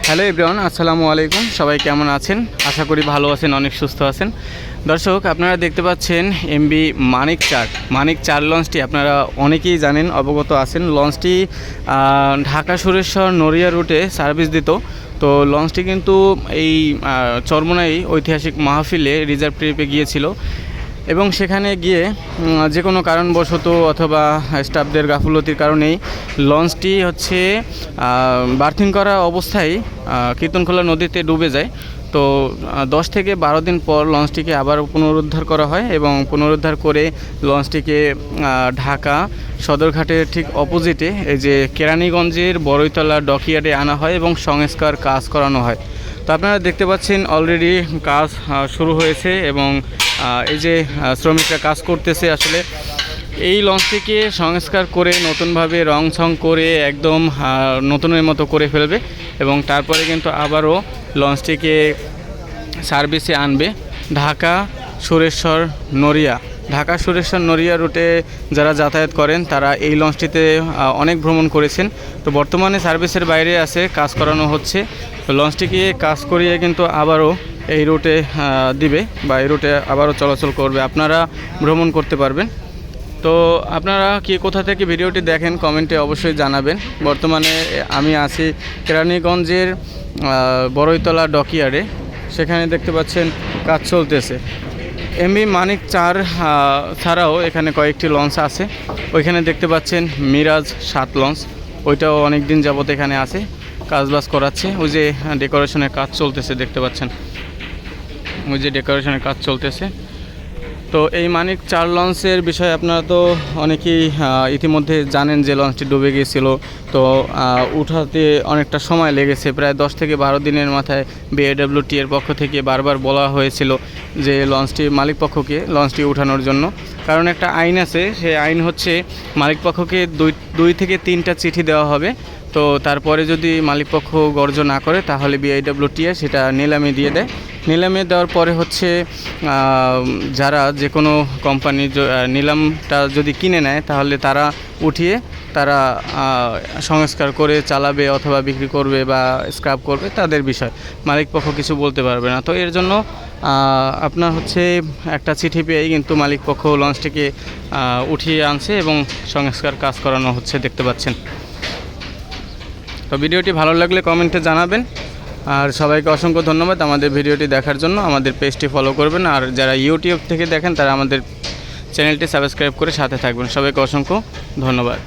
Hello everyone, আসসালামু আলাইকুম। সবাই কেমন আছেন? আশা করি ভালো আছেন, অনেক সুস্থ আছেন। দর্শক, আপনারা দেখতে পাচ্ছেন এমবি মানিক 4 লঞ্চটি আপনারা অনেকেই জানেন, অবগত আছেন। লঞ্চটি ঢাকা সুরেশ্বর নড়িয়া রুটে সার্ভিস দিত। তো লঞ্চটি কিন্তু এই চরমোনাই ঐতিহাসিক মাহফিলে রিজার্ভ ট্রিপে গিয়েছিল এবং সেখানে গিয়ে যে কোনো কারণবশত অথবা স্টাফদের গাফুলতির কারণেই লঞ্চটি বার্থিং করা অবস্থায় কীর্তনখোলা নদীতে ডুবে যায়। তো 10 থেকে 12 দিন পর লঞ্চটিকে আবার পুনরুদ্ধার করা হয় এবং পুনরুদ্ধার করে লঞ্চটিকে ঢাকা সদরঘাটের ঠিক অপোজিটে এই যে কেরানীগঞ্জের বড়ইতলা ডকইয়ার্ডে আনা হয় এবং সংস্কার কাজ করানো হয়। তো আপনারা দেখতে পাচ্ছেন অলরেডি কাজ শুরু হয়েছে এবং এই যে শ্রমিকরা কাজ করতেছে। আসলে এই লঞ্চটিকে সংস্কার করে নতুনভাবে রং করে একদম নতুনের মতো করে ফেলবে এবং তারপরে কিন্তু আবারও লঞ্চটিকে সার্ভিসে আনবে ঢাকা সুরেশ্বর নড়িয়া রুটে যারা যাতায়াত করেন তারা এই লঞ্চটিতে অনেক ভ্রমণ করেছেন। তো বর্তমানে সার্ভিসের বাইরে আছে, কাজ করানো হচ্ছে। তো লঞ্চটিকে কাজ করিয়ে কিন্তু আবারও এই রুটে দিবে বা এই রুটে আবারও চলাচল করবে, আপনারা ভ্রমণ করতে পারবেন। তো আপনারা কোথা থেকে ভিডিওটি দেখেন কমেন্টে অবশ্যই জানাবেন। বর্তমানে আমি আছি কেরানীগঞ্জের বড়ইতলা ডকইয়ার্ডে, সেখানে দেখতে পাচ্ছেন কাজ চলতেছে। এমবি মানিক 4 ছাড়াও এখানে কয়েকটি লঞ্চ আছে। ওইখানে দেখতে পাচ্ছেন মিরাজ 7 লঞ্চ, ওইটাও অনেক দিন যাবত এখানে আছে, কাজবাজ করাচ্ছে। ওই যে ডেকোরেশনের কাজ চলতেছে, দেখতে পাচ্ছেন ওই যে ডেকোরেশনের কাজ চলতেছে। তো এই মানিক 4 লঞ্চের বিষয়ে আপনারা তো অনেকেই ইতিমধ্যে জানেন যে লঞ্চটি ডুবে গিয়েছিল। তো উঠাতে অনেকটা সময় লেগেছে, প্রায় 10 থেকে 12 দিনের মাথায় বিএডব্লিউটি এর পক্ষ থেকে বারবার বলা হয়েছিল যে মালিক পক্ষকে লঞ্চটি উঠানোর জন্য। কারণ একটা আইন আছে, সেই আইন হচ্ছে মালিক পক্ষকে 2 থেকে 3টা চিঠি দেওয়া হবে। তো তারপরে যদি মালিকপক্ষ গর্জ না করে তাহলে বিআইডব্লিউটিএ সেটা নিলামে দিয়ে দেয়। নিলামে দেওয়ার পরে যারা যে কোনো কোম্পানি নিলামটা যদি কিনে নেয় তাহলে তারা উঠিয়ে তারা সংস্কার করে চালাবে অথবা বিক্রি করবে বা স্ক্র্যাপ করবে, তাদের বিষয়, মালিকপক্ষ কিছু বলতে পারবে না। তো এর জন্য আপনার একটা চিঠি পেয়েই কিন্তু মালিকপক্ষ লঞ্চটিকে উঠিয়ে আনছে এবং সংস্কার কাজ করানো হচ্ছে, দেখতে পাচ্ছেন। তো ভিডিওটি ভালো লাগলে কমেন্টে জানাবেন। আর সবাইকে অসংখ্য ধন্যবাদ আমাদের ভিডিওটি দেখার জন্য। আমাদের পেজটি ফলো করবেন, আর যারা ইউটিউব থেকে দেখেন তারা আমাদের চ্যানেলটি সাবস্ক্রাইব করে সাথে থাকবেন। সবাইকে অসংখ্য ধন্যবাদ।